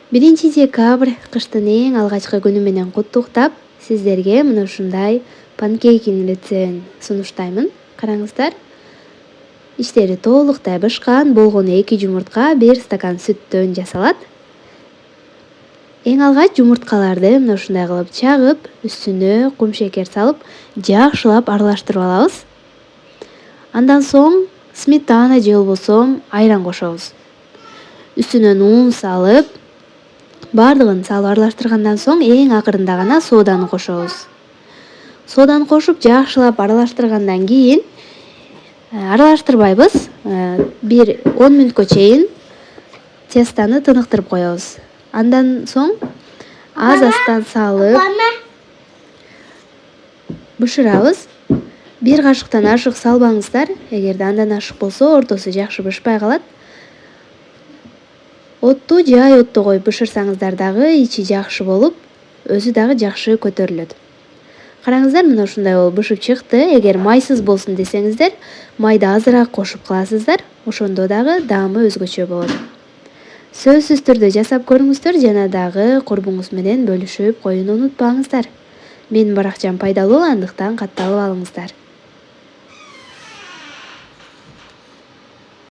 1 декабрь кыштын эң алгачкы күнү менен куттуктап, сиздерге мына ушундай панкейкинин рецептин сунуштаймын. Караңыздар. Иштери толуктай бышкан, болгону 2 жумуртка, 1 стакан сүттөн жасалат. Эң алгач жумурткаларды мына ушундай кылып чагып, үстүнө кум шекер салып, жакшылап аралаштырып алабыз. Андан соң сметана же болбосо айран кошобуз. Үстүнөн ун салып, бардыгын салып аралаштыргандан соң эң акырында гана соданы кошобуз. Соданы кошуп жакшылап аралаштыргандан кийин аралаштырбайбыз. 1-10 мүнөткө чейин тестону тыныктырып коебуз. Андан соң аз-аздан салып бышырабыз. 1 кашыктан ашык салбаңыздар. Эгерде андан ашык болсо, ортосу жакшы бышпай калат. Отту жай отто коюп бышырсаңыздар дагы ичи жакшы болуп, өзү дагы жакшы көтөрүлөт. Караңыздар, мына ушундай болуп бышып чыкты. Эгер майсыз болсун десеңиздер, майды азыраак кошуп каласыздар. Ошондо дагы даамы өзгөчө болот. Сөзсүз түрдө жасап көрүңүздөр, жана дагы курбуңуз менен бөлүшүп коюуну унутпаңыздар. Менин баракчам пайдалуу, андыктан катталып алыңыздар.